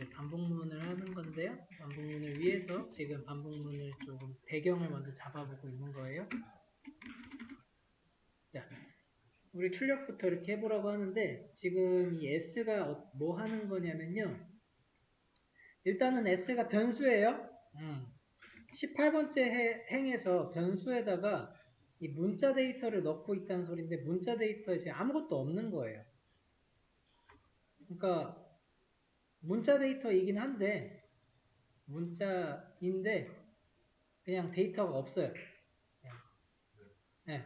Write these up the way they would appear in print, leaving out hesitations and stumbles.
이제 반복문을 하는 건데요. 반복문을 위해서 지금 반복문을 조금 배경을 먼저 잡아보고 있는 거예요. 자, 우리 출력부터 이렇게 해보라고 하는데 지금 이 S가 뭐 하는 거냐면요. 일단은 S가 변수예요. 18번째 행에서 변수에다가 이 문자 데이터를 넣고 있다는 소리인데 문자 데이터에 지금 아무것도 없는 거예요. 그러니까 문자 데이터이긴 한데 문자인데 그냥 데이터가 없어요.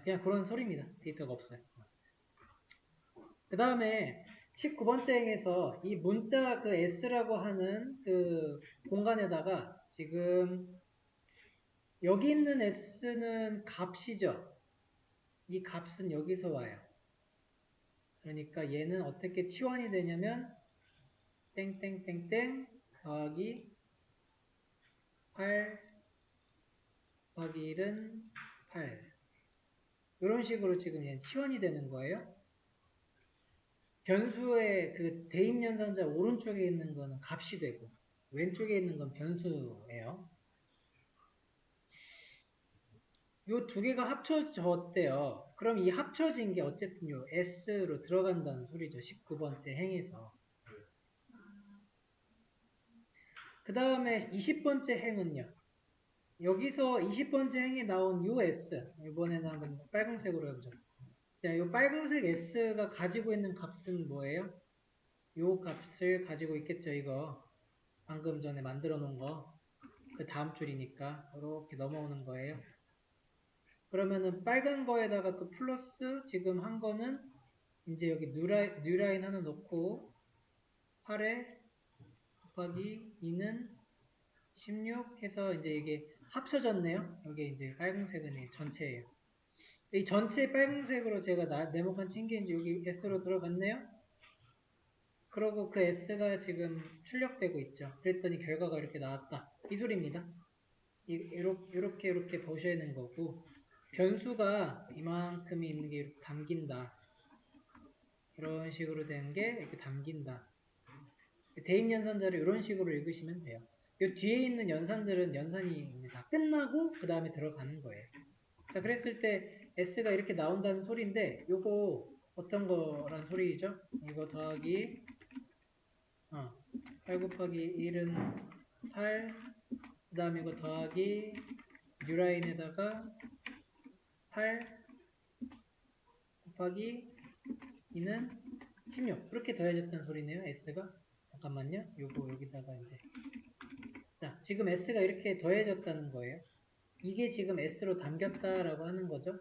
그냥 그런 소리입니다. 데이터가 없어요. 그 다음에 19번째 행에서 이 문자 그 S라고 하는 그 공간에다가 지금 여기 있는 S는 값이죠. 이 값은 여기서 와요. 그러니까 얘는 어떻게 치환이 되냐면 땡땡땡땡 더하기 8 더하기 1은 8 이런 식으로 지금 얘는 치환이 되는 거예요. 변수의 그 대입연산자 오른쪽에 있는 거는 값이 되고 왼쪽에 있는 건 변수예요. 요 두 개가 합쳐졌대요. 그럼 이 합쳐진 게 어쨌든 요 S로 들어간다는 소리죠. 19번째 행에서. 그 다음에 20번째 행은요. 여기서 20번째 행에 나온 요 S. 이번에는 한번 빨간색으로 해보죠. 자, 요 빨간색 S가 가지고 있는 값은 뭐예요? 요 값을 가지고 있겠죠, 이거. 방금 전에 만들어 놓은 거. 그 다음 줄이니까 이렇게 넘어오는 거예요. 그러면은 빨간 거에다가 또 플러스 지금 한 거는 이제 여기 뉴라인 하나 넣고 8에 곱하기 2는 16 해서 이제 이게 합쳐졌네요. 여기 이제 빨간색은 전체예요. 이 전체 빨간색으로 제가 네모칸 챙긴 여기 S로 들어갔네요. 그러고 그 S가 지금 출력되고 있죠. 그랬더니 결과가 이렇게 나왔다. 이 소리입니다. 이렇게 보셔야 되는 거고 변수가 이만큼이 있는 게 이렇게 담긴다. 이런 식으로 되는 게 이렇게 담긴다. 대입연산자를 이런 식으로 읽으시면 돼요. 이 뒤에 있는 연산들은 연산이 이제 다 끝나고 그 다음에 들어가는 거예요. 자, 그랬을 때 S가 이렇게 나온다는 소리인데 요거 어떤 거란 소리죠? 이거 더하기 8 곱하기 1은 8 그 다음에 이거 더하기 뉴라인에다가 8 곱하기 2는 16 이렇게 더해졌다는 소리네요. S가 잠깐만요. 요거 여기다가 이제 자 지금 S가 이렇게 더해졌다는 거예요. 이게 지금 S로 담겼다라고 하는 거죠.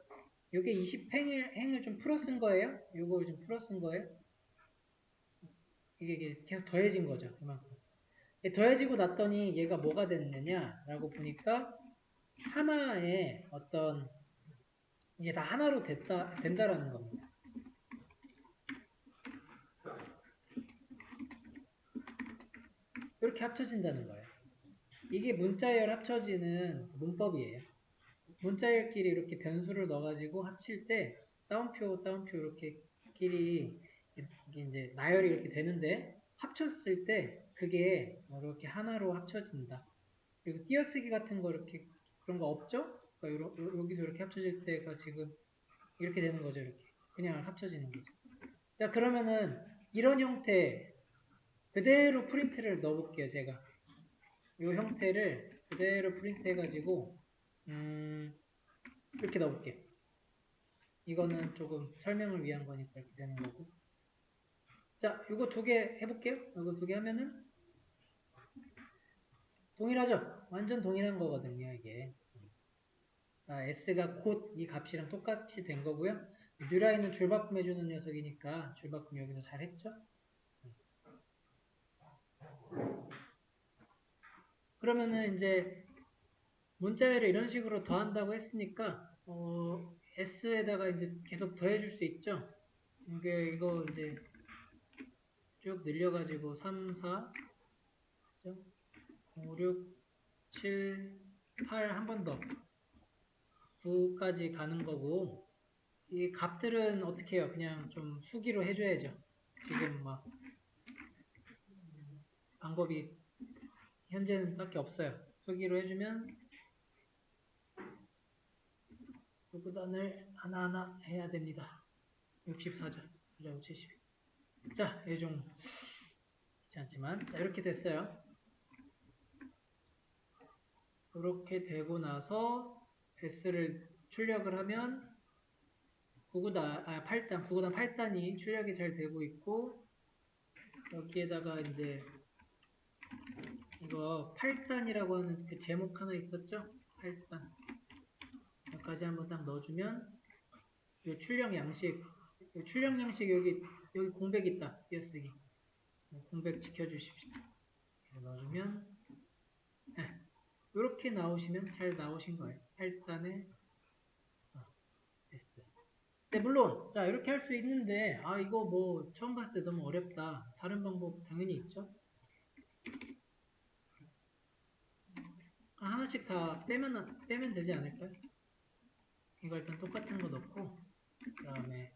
요게 20행을 좀 풀어 쓴 거예요. 요거 좀 풀어 쓴 거예요. 이게 계속 더해진 거죠. 그만큼. 더해지고 났더니 얘가 뭐가 됐느냐라고 보니까 하나의 어떤 이게 다 하나로 된다라는 겁니다. 이렇게 합쳐진다는 거예요. 이게 문자열 합쳐지는 문법이에요. 문자열끼리 이렇게 변수를 넣어가지고 합칠 때 따옴표 이렇게 끼리 이게 이제 나열이 이렇게 되는데 합쳤을 때 그게 이렇게 하나로 합쳐진다. 그리고 띄어쓰기 같은 거 이렇게 그런 거 없죠? 그러니까 여기서 이렇게 합쳐질 때가 지금 이렇게 되는 거죠. 이렇게 그냥 합쳐지는 거죠. 자 그러면은 이런 형태 그대로 프린트를 넣어볼게요. 제가 이 형태를 그대로 프린트 해가지고 이렇게 넣어볼게요. 이거는 조금 설명을 위한 거니까 이렇게 되는 거고. 자, 이거 두 개 해볼게요. 이거 두 개 하면은 동일하죠? 완전 동일한 거거든요, 이게. S가 곧 이 값이랑 똑같이 된 거고요. 뉴라인은 줄바꿈 해주는 녀석이니까 줄바꿈 여기서 잘 했죠? 그러면은 이제 문자열을 이런 식으로 더한다고 했으니까 S에다가 이제 계속 더해줄 수 있죠? 이거 이제 쭉 늘려가지고 3, 4, 5, 6, 7, 8 한 번 더 9까지 가는 거고 이 값들은 어떻게 해요? 그냥 좀 수기로 해줘야죠. 지금 막 방법이 현재는 딱히 없어요. 수기로 해주면 구구단을 하나하나 해야 됩니다. 64죠. 그리고 70. 자, 이 정도 귀찮지 않지만 자, 이렇게 됐어요. 그렇게 되고 나서 S를 출력을 하면 9구단 8단이 출력이 잘 되고 있고, 여기에다가 이제 이거 8단이라고 하는 그 제목 하나 있었죠? 8단. 여기까지 한번 딱 넣어주면 이 출력 양식 여기 공백 있다. 띄어쓰기. 공백 지켜주십시다. 넣어주면 이렇게 나오시면 잘 나오신 거예요. 8단의 S. 네, 물론 자 이렇게 할 수 있는데 이거 뭐 처음 봤을 때 너무 어렵다. 다른 방법 당연히 있죠. 하나씩 다 빼면 되지 않을까요? 이거 일단 똑같은 거 넣고 그 다음에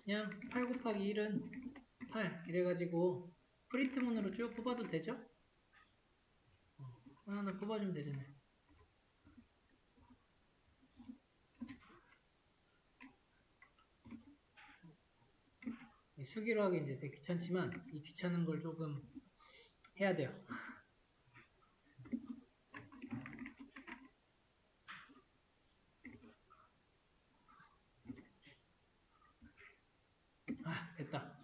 그냥 8 곱하기 1은 8 이래가지고 프린트문으로 쭉 뽑아도 되죠? 하나 뽑아주면 되잖아요. 수기로 하기 이제 되게 귀찮지만 이 귀찮은 걸 조금 해야 돼요. 됐다.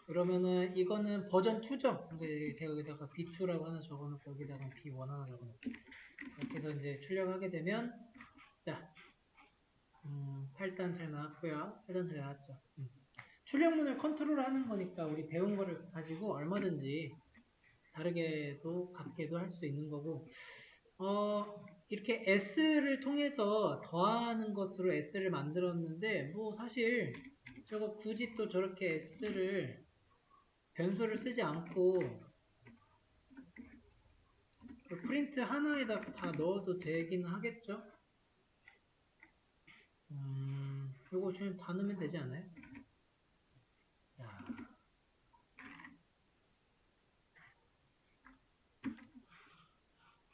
그러면은 이거는 버전 2죠? 근데 제가 여기다가 B2라고 하나 적어놓고 여기다가 B1 하나 적어놓고 이렇게 해서 이제 출력하게 되면 자 8단 잘 나왔고요. 8단 잘 나왔죠. 출력문을 컨트롤하는 거니까 우리 배운 거를 가지고 얼마든지 다르게도 같게도 할 수 있는 거고 이렇게 S를 통해서 더하는 것으로 S를 만들었는데 뭐 사실 저거 굳이 또 저렇게 S를 변수를 쓰지 않고 그 프린트 하나에다 다 넣어도 되긴 하겠죠? 이거 지금 다 넣으면 되지 않아요? 자,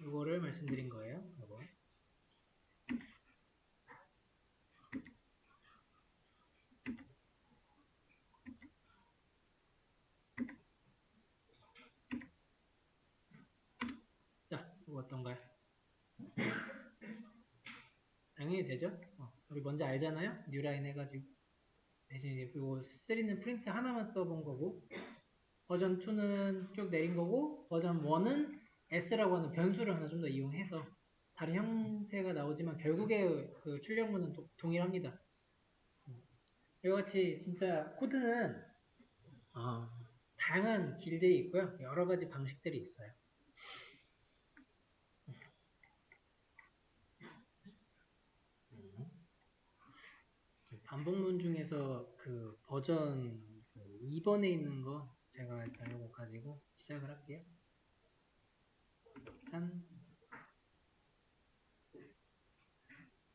이거를 말씀드린 거예요. 이거. 자, 이거 어떤가요? 당연히 되죠? 우리 먼저 알잖아요? 뉴라인 해가지고. 대신 이제 이거 3는 프린트 하나만 써본 거고, 버전 2는 쭉 내린 거고, 버전 1은 S라고 하는 변수를 하나 좀 더 이용해서 다른 형태가 나오지만 결국에 그 출력문은 동일합니다. 이같이 진짜 코드는 다양한 길들이 있고요. 여러 가지 방식들이 있어요. 반복문 중에서 그 버전 2번에 있는 거 제가 일단 이거 가지고 시작을 할게요. 짠.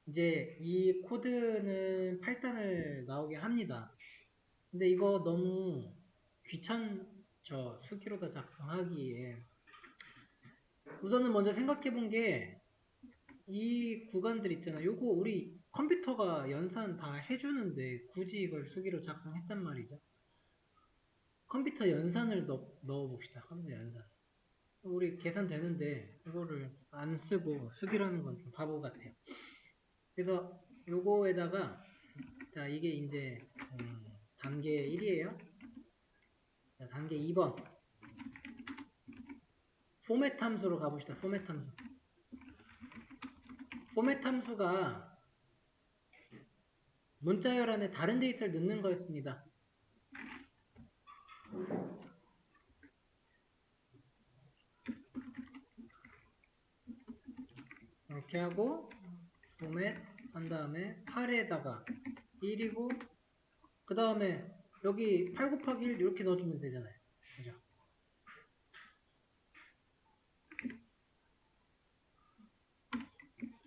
이제 이 코드는 8단을 나오게 합니다. 근데 이거 너무 귀찮죠. 수기로다 작성하기에. 우선은 먼저 생각해 본 게 이 구간들 있잖아. 요거 우리 컴퓨터가 연산 다 해주는데 굳이 이걸 수기로 작성했단 말이죠. 컴퓨터 연산을 넣어 봅시다. 컴퓨터 연산. 우리 계산되는데 이거를 안 쓰고 수기라는 건 좀 바보 같아요. 그래서 요거에다가 자 이게 이제 단계 1이에요. 자, 단계 2번 포맷 함수로 가봅시다. 포맷 함수. 포맷 함수가 문자열 안에 다른 데이터를 넣는 거였습니다. 이렇게 하고 포맷 한 다음에 8에다가 1이고 그 다음에 여기 8 곱하기 1 이렇게 넣어주면 되잖아요. 그죠?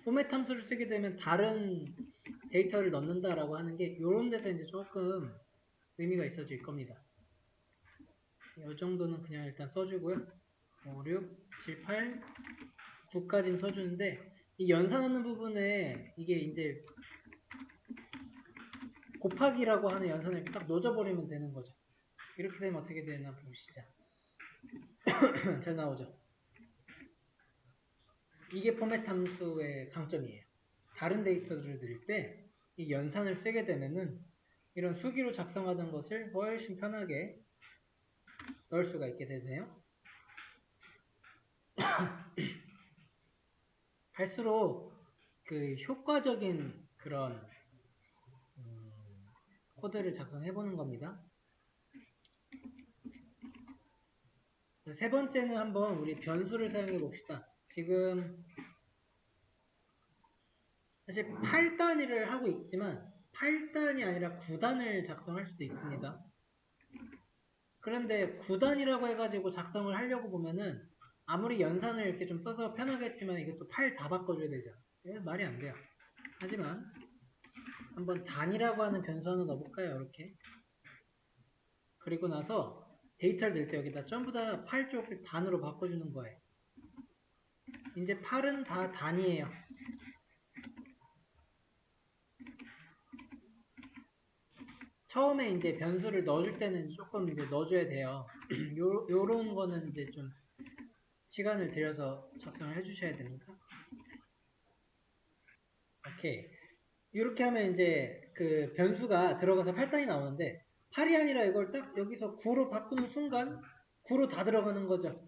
포맷 함수를 쓰게 되면 다른 데이터를 넣는다라고 하는 게 이런 데서 이제 조금 의미가 있어질 겁니다. 이 정도는 그냥 일단 써주고요. 5, 6, 7, 8, 9까지는 써주는데 이 연산하는 부분에 이게 이제 곱하기라고 하는 연산을 이렇게 딱 넣어버리면 되는 거죠. 이렇게 되면 어떻게 되나 보시죠. 잘 나오죠. 이게 포맷 함수의 강점이에요. 다른 데이터들을 넣을 때 이 연산을 쓰게 되면은 이런 수기로 작성하던 것을 훨씬 편하게 넣을 수가 있게 되네요. 갈수록 그 효과적인 그런 코드를 작성해 보는 겁니다. 자, 세 번째는 한번 우리 변수를 사용해 봅시다. 지금 사실 8단위를 하고 있지만 8단이 아니라 9단을 작성할 수도 있습니다. 그런데 9단이라고 해가지고 작성을 하려고 보면은 아무리 연산을 이렇게 좀 써서 편하겠지만 이게 또 8 다 바꿔줘야 되죠. 말이 안 돼요. 하지만 한번 단이라고 하는 변수 하나 넣어볼까요? 이렇게. 그리고 나서 데이터를 넣을 때 여기다 전부 다 8 쪽을 단으로 바꿔주는 거예요. 이제 8은 다 단이에요. 처음에 이제 변수를 넣어줄 때는 조금 이제 넣어줘야 돼요. 요런 거는 이제 좀 시간을 들여서 작성을 해주셔야 됩니다. 오케이. 이렇게 하면 이제 그 변수가 들어가서 8단이 나오는데 8이 아니라 이걸 딱 여기서 9로 바꾸는 순간 9로 다 들어가는 거죠.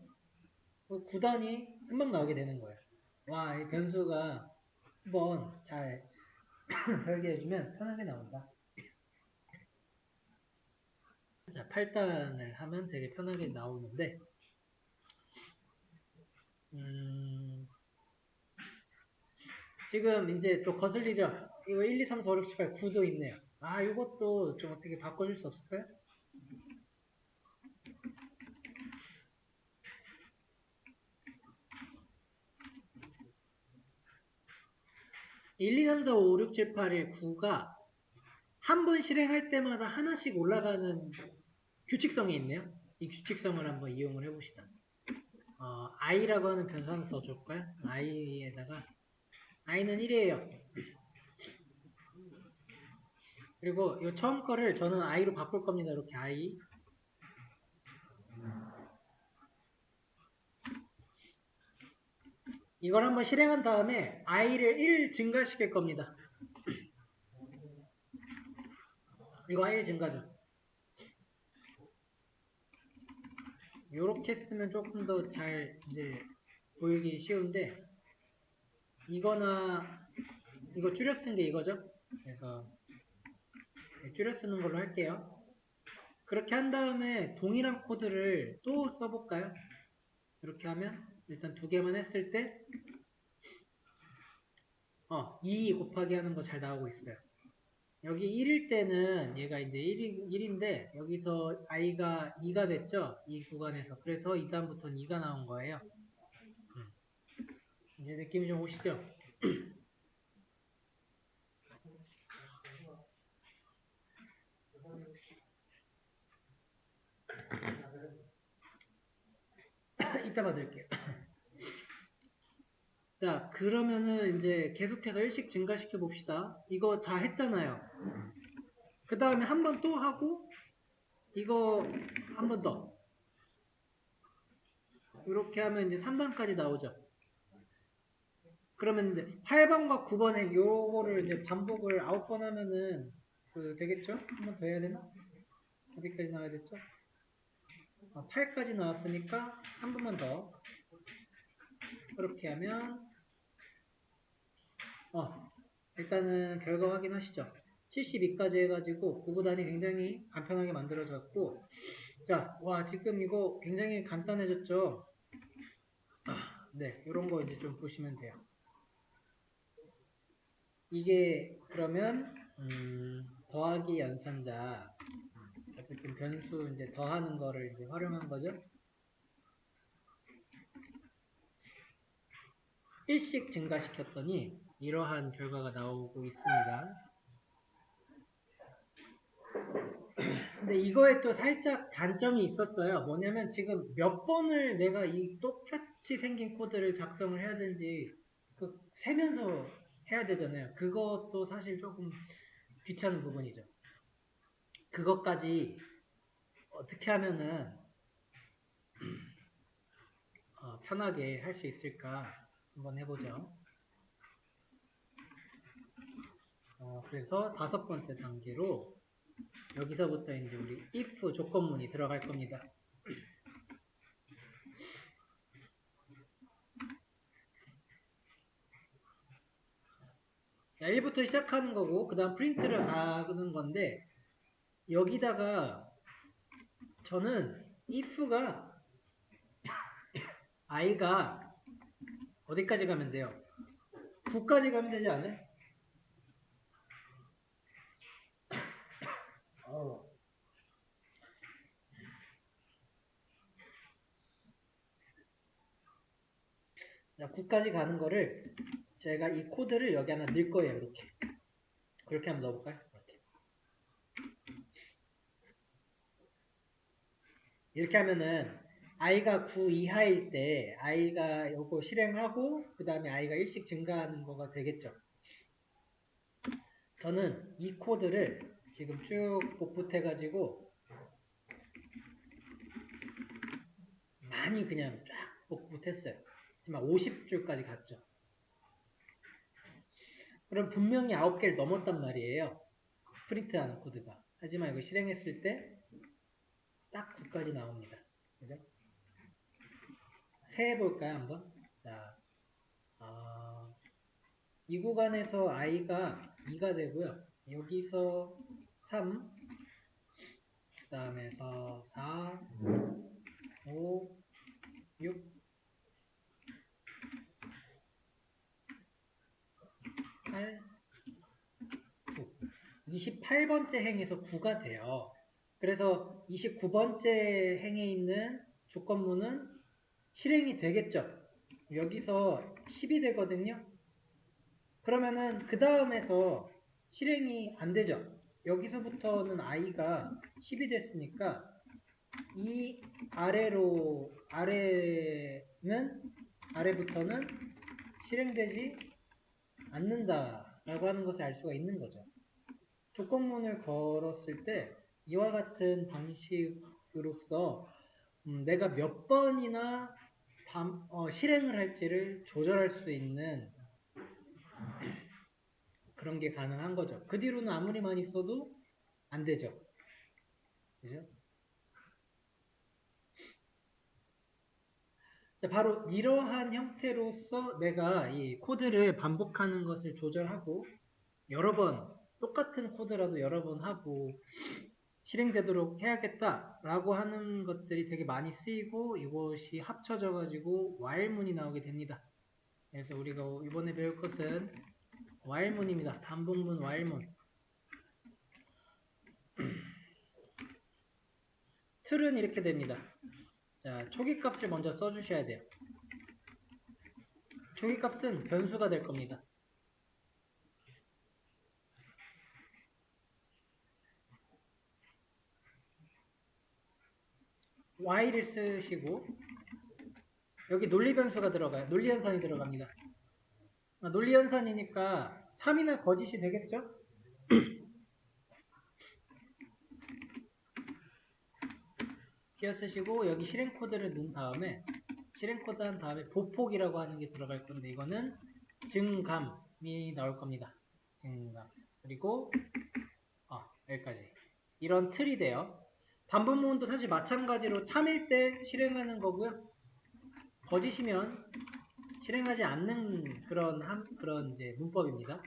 9단이 금방 나오게 되는 거예요. 와, 이 변수가 한번 잘 설계해주면 편하게 나온다. 자, 8단을 하면 되게 편하게 나오는데 지금 이제 또 거슬리죠? 이거 1, 2, 3, 4, 5, 6, 7, 8, 9도 있네요. 아, 이것도 좀 어떻게 바꿔줄 수 없을까요? 1, 2, 3, 4, 5, 6, 7, 8, 1, 9가 한 번 실행할 때마다 하나씩 올라가는 규칙성이 있네요. 이 규칙성을 한번 이용을 해봅시다. i라고 하는 변수 하나 더 줄까요? i에다가 i는 1이에요. 그리고 이 처음 거를 저는 i로 바꿀 겁니다. 이렇게 i. 이걸 한번 실행한 다음에 i를 1 증가시킬 겁니다. 이거 i 증가죠. 요렇게 쓰면 조금 더 잘 이제 보이기 쉬운데 이거나 이거 줄여 쓴 게 이거죠. 그래서 줄여 쓰는 걸로 할게요. 그렇게 한 다음에 동일한 코드를 또 써볼까요? 이렇게 하면 일단 두 개만 했을 때 2 곱하기 하는 거 잘 나오고 있어요. 여기 1일 때는 얘가 이제 1인데 여기서 i가 2가 됐죠? 이 구간에서. 그래서 이 다음부터는 2가 나온 거예요. 이제 느낌이 좀 오시죠? 이따 받을게요. 자, 그러면은 이제 계속해서 1씩 증가시켜 봅시다. 이거 다 했잖아요. 그 다음에 한 번 또 하고 이거 한 번 더. 이렇게 하면 이제 3단까지 나오죠. 그러면 이제 8번과 9번에 요거를 이제 반복을 9번 하면은 되겠죠? 한 번 더 해야 되나? 어디까지 나와야 됐죠? 8까지 나왔으니까 한 번만 더. 그렇게 하면 일단은 결과 확인하시죠. 72까지 해가지고 구구단이 굉장히 간편하게 만들어졌고 자, 와 지금 이거 굉장히 간단해졌죠? 네, 이런 거 이제 좀 보시면 돼요. 이게 그러면 더하기 연산자 어쨌든 변수 이제 더하는 거를 이제 활용한 거죠. 1씩 증가시켰더니 이러한 결과가 나오고 있습니다. 근데 이거에 또 살짝 단점이 있었어요. 뭐냐면 지금 몇 번을 내가 이 똑같이 생긴 코드를 작성을 해야 되는지 그 세면서 해야 되잖아요. 그것도 사실 조금 귀찮은 부분이죠. 그것까지 어떻게 하면은 편하게 할 수 있을까 한번 해보죠. 그래서 5번째 단계로 여기서부터 이제 우리 if 조건문이 들어갈 겁니다. 자, 1부터 시작하는 거고 그 다음 프린트를 가는 건데 여기다가 저는 if가 i가 어디까지 가면 돼요? 9까지 가면 되지 않아요? 자, 9까지 가는 거를 제가 이 코드를 여기 하나 넣을 거예요. 이렇게. 그렇게 한번 넣어볼까요? 이렇게 하면은 i가 9 이하일 때 i가 요거 실행하고 그 다음에 i가 1씩 증가하는 거가 되겠죠. 저는 이 코드를 지금 쭉 복붙해 가지고 많이 그냥 쫙 복붙했어요. 하지만 50줄까지 갔죠. 그럼 분명히 9개를 넘었단 말이에요. 프린트하는 코드가. 하지만 이거 실행했을 때 딱 9까지 나옵니다. 그죠? 세 해볼까요, 한번? 자, 이 구간에서 i가 2가 되고요. 여기서 3, 그 다음에서 4, 5, 6, 8, 9. 28번째 행에서 9가 돼요. 그래서 29번째 행에 있는 조건문은 실행이 되겠죠. 여기서 10이 되거든요. 그러면은 그 다음에서 실행이 안 되죠. 여기서부터는 i가 10이 됐으니까 이 아래부터는 실행되지 않는다라고 하는 것을 알 수가 있는 거죠. 조건문을 걸었을 때 이와 같은 방식으로서 내가 몇 번이나 실행을 할지를 조절할 수 있는 그런 게 가능한 거죠. 그 뒤로는 아무리 많이 써도 안 되죠. 그죠? 자, 바로 이러한 형태로서 내가 이 코드를 반복하는 것을 조절하고 여러 번 똑같은 코드라도 여러 번 하고 실행되도록 해야겠다라고 하는 것들이 되게 많이 쓰이고 이것이 합쳐져 가지고 while문이 나오게 됩니다. 그래서 우리가 이번에 배울 것은 while문입니다. 반복문 while문. 틀은 이렇게 됩니다. 자, 초기 값을 먼저 써주셔야 돼요. 초기 값은 변수가 될 겁니다. y를 쓰시고 여기 논리변수가 들어가요. 논리연산이 들어갑니다. 논리연산이니까 참이나 거짓이 되겠죠? 끼워 쓰시고 여기 실행코드를 넣은 다음에 실행코드 한 다음에 보폭이라고 하는 게 들어갈 건데 이거는 증감이 나올 겁니다. 증감. 그리고 여기까지. 이런 틀이 돼요. 반복문도 사실 마찬가지로 참일 때 실행하는 거고요. 거짓이면 실행하지 않는 그런 이제 문법입니다.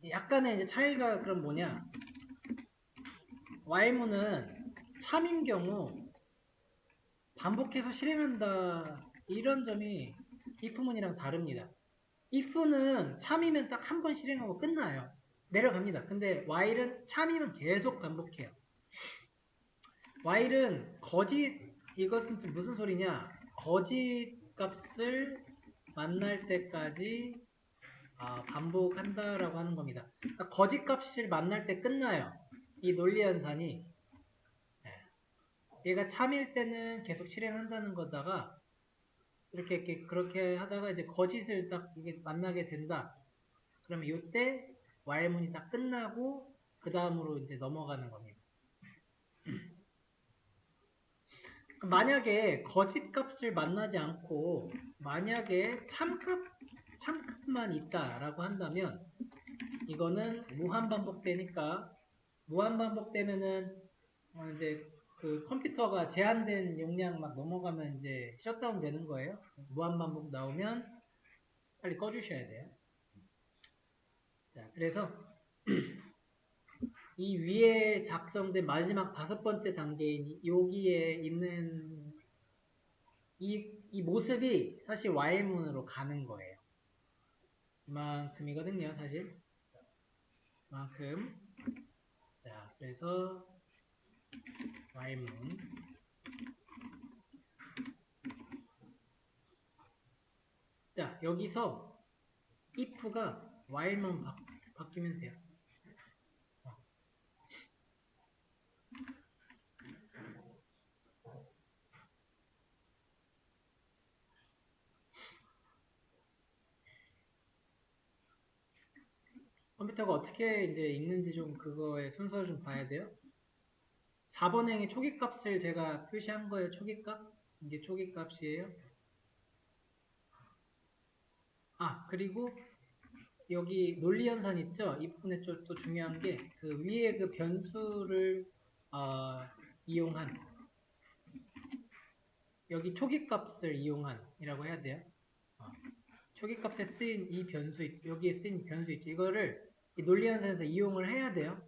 약간의 이제 차이가 그럼 뭐냐? while문은 참인 경우 반복해서 실행한다 이런 점이 if문이랑 다릅니다. if는 참이면 딱 한 번 실행하고 끝나요. 내려갑니다. 근데 while은 참이면 계속 반복해요. while은 거짓 이것은 무슨 소리냐? 거짓 값을 만날 때까지 반복한다라고 하는 겁니다. 그러니까 거짓 값을 만날 때 끝나요. 이 논리 연산이. 얘가 참일 때는 계속 실행한다는 거다가 이렇게 그렇게 하다가 이제 거짓을 딱 이게 만나게 된다. 그러면 이때 while문이 딱 끝나고 그 다음으로 이제 넘어가는 겁니다. 만약에 거짓 값을 만나지 않고 만약에 참값만 있다라고 한다면 이거는 무한 반복되니까 무한 반복되면은 이제 그 컴퓨터가 제한된 용량 막 넘어가면 이제 셧다운 되는 거예요. 무한 반복 나오면 빨리 꺼주셔야 돼요. 자, 그래서 이 위에 작성된 마지막 5번째 단계인 여기에 있는 이 모습이 사실 while문으로 가는 거예요. 이만큼이거든요, 사실. 이만큼. 자, 그래서 while문. 자, 여기서 if가 while만 바뀌면 돼요. 컴퓨터가 어떻게 이제 읽는지 좀 그거의 순서를 좀 봐야 돼요. 4번 행의 초기값을 제가 표시한 거예요. 초기값. 이게 초기값이에요. 그리고 여기 논리연산 있죠? 이 부분에 또 중요한 게 그 위에 그 변수를 이용한 여기 초기값을 이용한이라고 해야 돼요. 초기값에 쓰인 이 변수, 여기에 쓰인 변수 있죠? 이거를 이 논리연산에서 이용을 해야 돼요.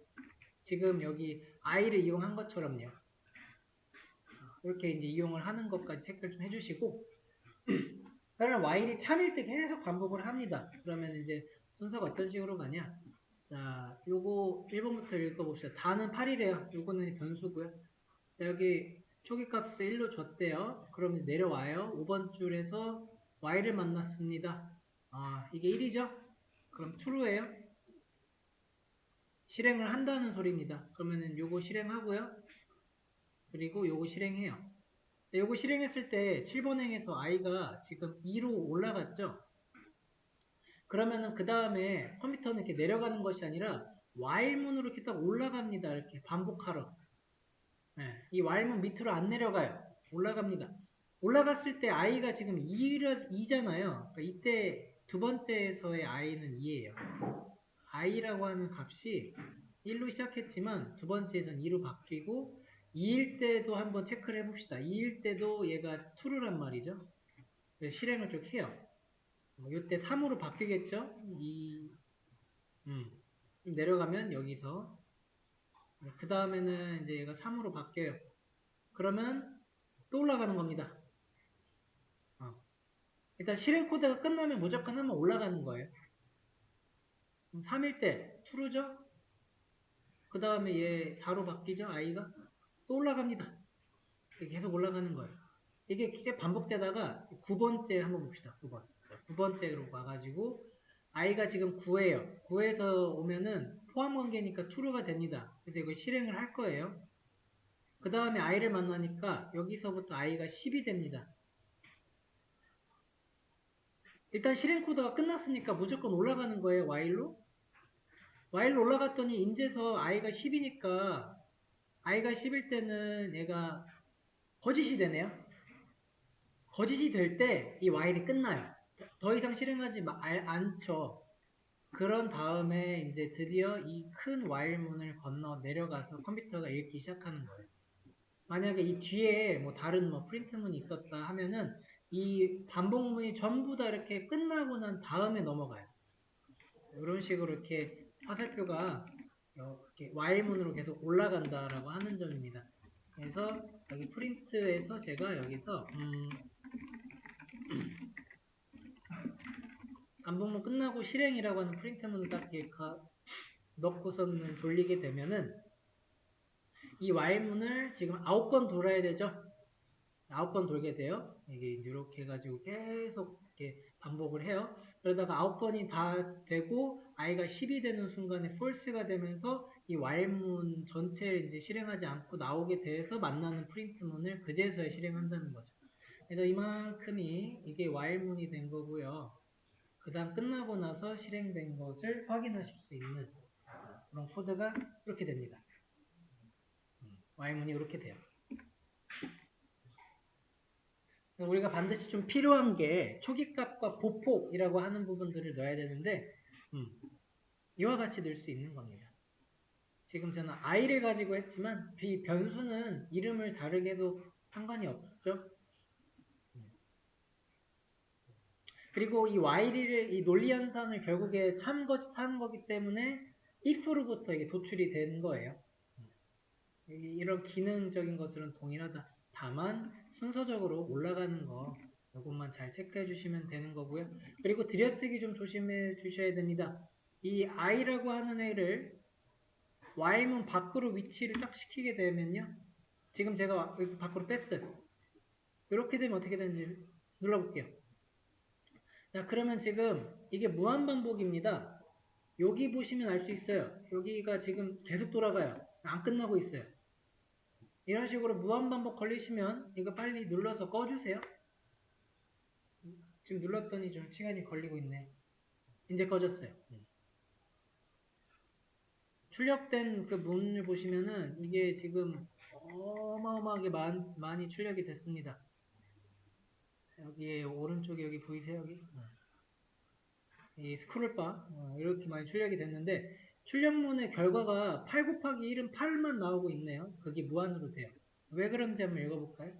지금 여기 i를 이용한 것처럼요. 이렇게 이제 이용을 하는 것까지 체크를 좀 해주시고 그러면 while이 참일 때 계속 반복을 합니다. 그러면 이제 순서가 어떤 식으로 가냐? 자, 요거 1번부터 읽어봅시다. 다는 8이래요. 요거는 변수고요. 자, 여기 초기값을 1로 줬대요. 그럼 내려와요. 5번 줄에서 y를 만났습니다. 이게 1이죠? 그럼 true예요. 실행을 한다는 소리입니다. 그러면은 요거 실행하고요. 그리고 요거 실행해요. 요거 실행했을 때 7번 행에서 i가 지금 2로 올라갔죠? 그러면은 그 다음에 컴퓨터는 이렇게 내려가는 것이 아니라 while문으로 이렇게 딱 올라갑니다. 이렇게 반복하러. 네, 이 while문 밑으로 안 내려가요. 올라갑니다. 올라갔을 때 i가 지금 2잖아요. 그러니까 이때 두 번째에서의 i는 2예요. i라고 하는 값이 1로 시작했지만 두 번째에서는 2로 바뀌고 2일 때도 한번 체크를 해봅시다. 2일 때도 얘가 true란 말이죠. 실행을 쭉 해요. 이때 3으로 바뀌겠죠? 내려가면 여기서 그 다음에는 이제 얘가 3으로 바뀌어요. 그러면 또 올라가는 겁니다. 일단 실행 코드가 끝나면 무조건 한번 올라가는 거예요. 3일 때 true죠? 그 다음에 얘 4로 바뀌죠? i가 또 올라갑니다. 계속 올라가는 거예요. 이게 반복되다가 9번째 한번 봅시다. 9번. 9번째로 와가지고 i가 지금 9예요. 9에서 오면은 포함관계니까 true가 됩니다. 그래서 이걸 실행을 할 거예요. 그 다음에 i를 만나니까 여기서부터 i가 10이 됩니다. 일단 실행 코드가 끝났으니까 무조건 올라가는 거예요. while로. while로 올라갔더니 인제서 i가 10이니까 i가 10일 때는 얘가 거짓이 되네요. 거짓이 될 때 이 while이 끝나요. 더 이상 실행하지 않죠. 그런 다음에 이제 드디어 이 큰 while문을 건너 내려가서 컴퓨터가 읽기 시작하는 거예요. 만약에 이 뒤에 뭐 다른 프린트문이 있었다 하면은 이 반복문이 전부 다 이렇게 끝나고 난 다음에 넘어가요. 이런 식으로 이렇게 화살표가 이렇게 while문으로 계속 올라간다라고 하는 점입니다. 그래서 여기 프린트에서 제가 여기서 반복문 끝나고 실행이라고 하는 프린트문을 딱 이렇게 넣고서는 돌리게 되면은 이 while문을 지금 9번 돌아야 되죠. 9번 돌게 돼요. 이게 이렇게 해가지고 계속 이렇게 반복을 해요. 그러다가 9번이 다 되고 i가 10이 되는 순간에 false가 되면서 이 while문 전체를 이제 실행하지 않고 나오게 돼서 만나는 프린트문을 그제서야 실행한다는 거죠. 그래서 이만큼이 이게 while문이 된 거고요. 그 다음 끝나고 나서 실행된 것을 확인하실 수 있는 그런 코드가 이렇게 됩니다. while문이 이렇게 돼요. 우리가 반드시 좀 필요한 게 초기값과 보폭이라고 하는 부분들을 넣어야 되는데 이와 같이 넣을 수 있는 겁니다. 지금 저는 i를 가지고 했지만 변수는 이름을 다르게 해도 상관이 없죠. 그리고 이 while을 이 논리 연산을 결국에 참거짓하는 거기 때문에 if로부터 이게 도출이 되는 거예요. 이런 기능적인 것들은 동일하다. 다만 순서적으로 올라가는 거 이것만 잘 체크해 주시면 되는 거고요. 그리고 들여쓰기 좀 조심해 주셔야 됩니다. 이 i라고 하는 애를 while문 밖으로 위치를 딱 시키게 되면요. 지금 제가 밖으로 뺐어요. 이렇게 되면 어떻게 되는지 눌러볼게요. 자, 그러면 지금 이게 무한반복입니다. 여기 보시면 알 수 있어요. 여기가 지금 계속 돌아가요. 안 끝나고 있어요. 이런 식으로 무한반복 걸리시면 이거 빨리 눌러서 꺼주세요. 지금 눌렀더니 좀 시간이 걸리고 있네. 이제 꺼졌어요. 출력된 그 문을 보시면은 이게 지금 어마어마하게 많이 출력이 됐습니다. 여기에 오른쪽에 여기 보이세요? 여기? 이 스크롤바 이렇게 많이 출력이 됐는데 출력문의 결과가 8 곱하기 1은 8만 나오고 있네요. 그게 무한으로 돼요. 왜 그런지 한번 읽어볼까요?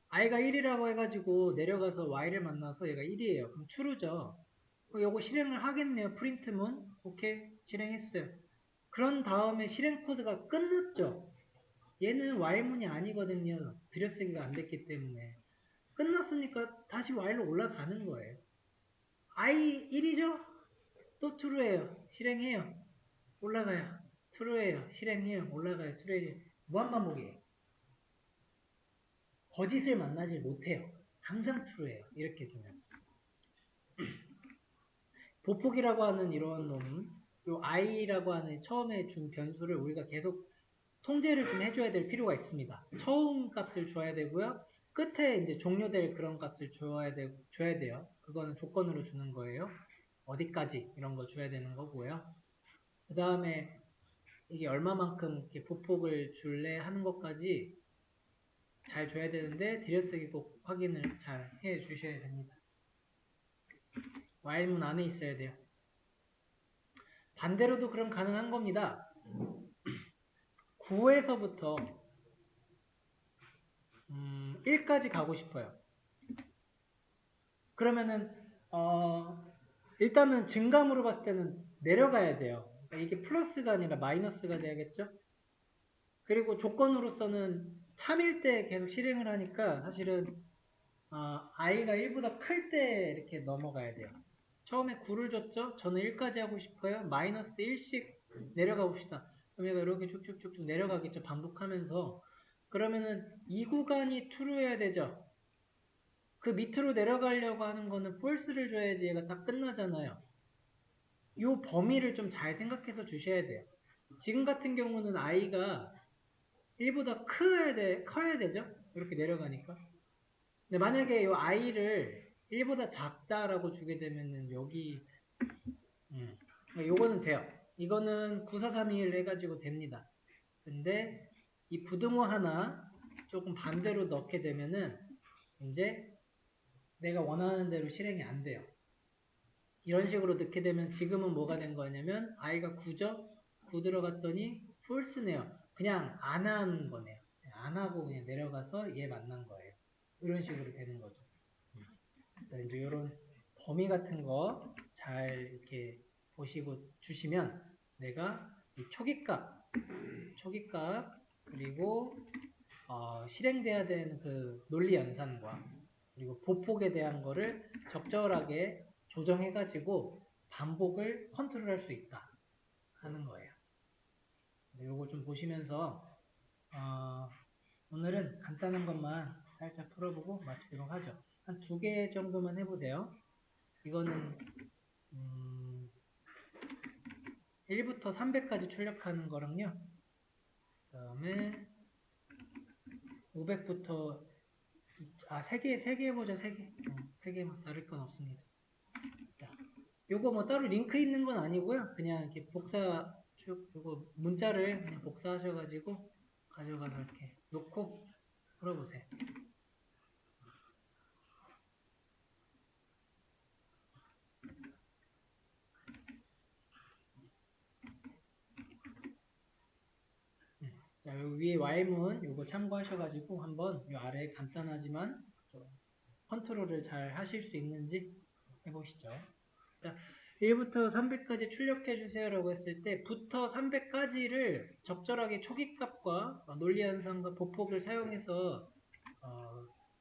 i가 1이라고 해가지고 내려가서 y를 만나서 얘가 1이에요. 그럼 true죠. 요거 실행을 하겠네요. 프린트문. 오케이. 실행했어요. 그런 다음에 실행 코드가 끝났죠. 얘는 while문이 아니거든요. 들여쓰기가 안 됐기 때문에. 끝났으니까 다시 while로 올라가는 거예요. i 1이죠? 또 true예요. 실행해요. 올라가요. true예요. 실행해요. 올라가요. true예요. 무한반복이에요. 거짓을 만나질 못해요. 항상 true예요. 이렇게 두면. 보폭이라고 하는 이런 놈, 요 i라고 하는 처음에 준 변수를 우리가 계속 통제를 좀 해줘야 될 필요가 있습니다. 처음 값을 줘야 되고요. 끝에 이제 종료될 그런 값을 줘야 돼요. 그거는 조건으로 주는 거예요. 어디까지 이런 거 줘야 되는 거고요. 그 다음에 이게 얼마만큼 이렇게 보폭을 줄래 하는 것까지 잘 줘야 되는데 들여쓰기 꼭 확인을 잘 해 주셔야 됩니다. while문 안에 있어야 돼요. 반대로도 그럼 가능한 겁니다. 9에서부터 1까지 가고 싶어요. 그러면은 일단은 증감으로 봤을 때는 내려가야 돼요. 그러니까 이게 플러스가 아니라 마이너스가 돼야겠죠? 그리고 조건으로서는 참일 때 계속 실행을 하니까 사실은 i가 1보다 클 때 이렇게 넘어가야 돼요. 처음에 9를 줬죠? 저는 1까지 하고 싶어요. 마이너스 1씩 내려가 봅시다. 그럼 얘가 이렇게 쭉쭉쭉쭉 내려가겠죠. 반복하면서. 그러면은 이 구간이 true여야 되죠. 그 밑으로 내려가려고 하는 거는 false를 줘야지 얘가 딱 끝나잖아요. 이 범위를 좀 잘 생각해서 주셔야 돼요. 지금 같은 경우는 i가 1보다 커야 되죠? 이렇게 내려가니까. 근데 만약에 이 i를 1보다 작다라고 주게 되면은 여기 요거는 돼요. 이거는 94321 해가지고 됩니다. 근데 이 부등호 하나 조금 반대로 넣게 되면은 이제 내가 원하는 대로 실행이 안 돼요. 이런 식으로 넣게 되면 지금은 뭐가 된 거냐면 i가 9죠? 9 들어갔더니 false네요. 그냥 안 하는 거네요. 안 하고 그냥 내려가서 얘 만난 거예요. 이런 식으로 되는 거죠. 이제 이런 범위 같은 거 잘 이렇게 보시고 주시면 내가 이 초기값 그리고 실행돼야 되는 그 논리 연산과 그리고 보폭에 대한 거를 적절하게 조정해가지고 반복을 컨트롤할 수 있다 하는 거예요. 이거 좀 보시면서 오늘은 간단한 것만 살짝 풀어보고 마치도록 하죠. 한 2개 정도만 해보세요. 이거는 1부터 300까지 출력하는 거랑요. 그 다음에 500부터 3개 해보죠. 3개. 3개 다를 건 없습니다. 자, 요거 뭐 따로 링크 있는 건 아니고요. 그냥 이렇게 요거 문자를 그냥 복사하셔가지고 가져가서 이렇게 놓고 풀어보세요. 자, 여기 위에 Y문 요거 참고하셔가지고 한번 요 아래 간단하지만 컨트롤을 잘 하실 수 있는지 해보시죠. 자, 1부터 300까지 출력해주세요 라고 했을 때 부터 300까지를 적절하게 초기값과 논리현상과 보폭을 사용해서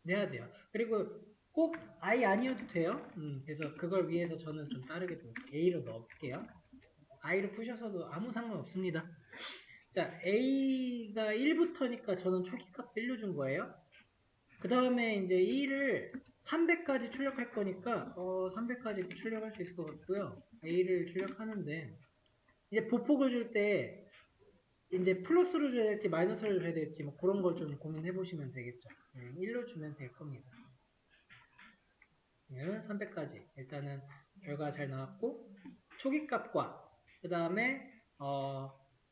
내야 돼요. 그리고 꼭 I 아니어도 돼요. 그래서 그걸 위해서 저는 좀 다르게 A로 넣을게요. I로 푸셔서도 아무 상관없습니다. 자, A가 1부터니까 저는 초기값 1로 준 거예요. 그 다음에 이제 2를 300까지 출력할 거니까 300까지 출력할 수 있을 것 같고요. A를 출력하는데 이제 보폭을 줄 때 이제 플러스로 줘야 될지 마이너스로 줘야 될지 뭐 그런 걸 좀 고민해 보시면 되겠죠. 1로 주면 될 겁니다. 300까지 일단은 결과 잘 나왔고 초기값과 그 다음에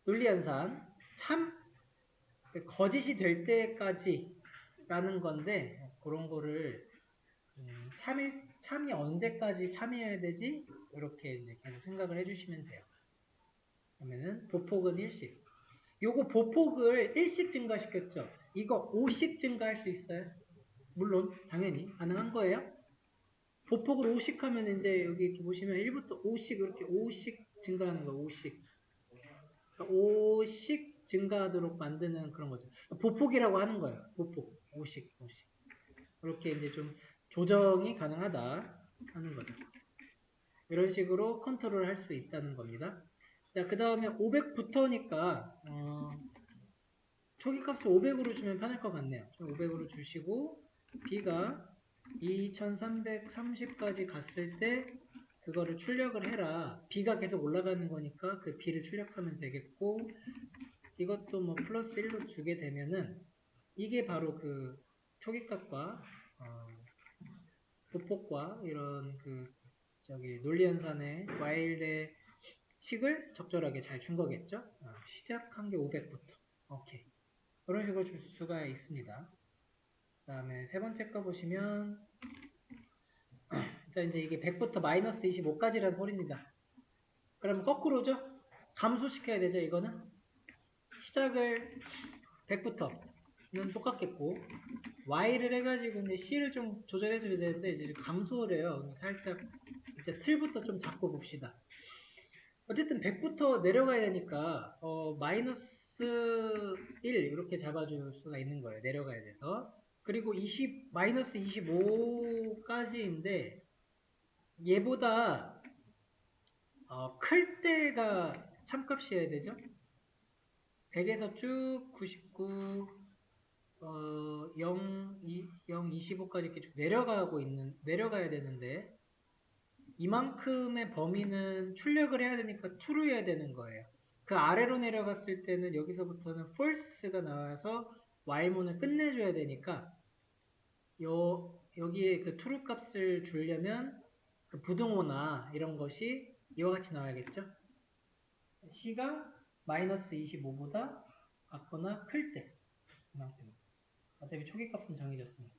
논리연산 참 거짓이 될 때까지 라는 건데 그런 거를 참이 언제까지 참여해야 되지? 이렇게 이제 계속 생각을 해주시면 돼요. 그러면은 보폭은 1씩. 요거 보폭을 1씩 증가시켰죠? 이거 5씩 증가할 수 있어요? 물론 당연히 가능한 거예요. 보폭을 5씩 하면 이제 여기 이렇게 보시면 1부터 5씩 이렇게 5씩 증가하는 거 5씩. 그러니까 5씩 증가하도록 만드는 그런 거죠. 보폭이라고 하는 거예요. 보폭 5씩. 이렇게 이제 좀 조정이 가능하다 하는 거죠. 이런 식으로 컨트롤 할 수 있다는 겁니다. 자, 그 다음에 500부터니까 초기값을 500으로 주면 편할 것 같네요. 500으로 주시고 B가 2330까지 갔을 때 그거를 출력을 해라. B가 계속 올라가는 거니까 그 B를 출력하면 되겠고 이것도 뭐 플러스 1로 주게 되면은 이게 바로 그 초기값과 보폭과 이런 논리연산의 while의 식을 적절하게 잘 준 거겠죠? 시작한 게 500부터. 오케이. 그런 식으로 줄 수가 있습니다. 그 다음에 세 번째 거 보시면 자, 이제 이게 100부터 마이너스 25까지라는 소리입니다. 그럼 거꾸로죠? 감소시켜야 되죠, 이거는? 시작을 100부터는 똑같겠고 Y를 해가지고 이제 C를 좀 조절해줘야 되는데 이제 감소를 해요. 살짝 이제 틀부터 좀 잡고 봅시다. 어쨌든 100부터 내려가야 되니까 마이너스 1 이렇게 잡아줄 수가 있는 거예요. 내려가야 돼서. 그리고 마이너스 25까지인데 얘보다 클 때가 참값이어야 되죠. 100에서 쭉 99, 0, 25까지 이렇게 쭉 내려가야 되는데 이만큼의 범위는 출력을 해야 되니까 true로 해야 되는 거예요. 그 아래로 내려갔을 때는 여기서부터는 false가 나와서 while문을 끝내줘야 되니까 여기에 그 true 값을 주려면 그 부등호나 이런 것이 이와 같이 나와야겠죠. C가 마이너스 25보다 같거나 클 때 그만큼 어차피 초기값은 정해졌으니까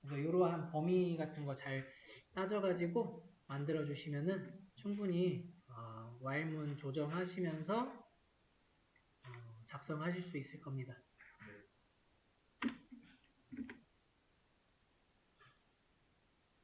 그래서 이러한 범위 같은 거 잘 따져가지고 만들어 주시면은 충분히 while문 조정하시면서 작성하실 수 있을 겁니다.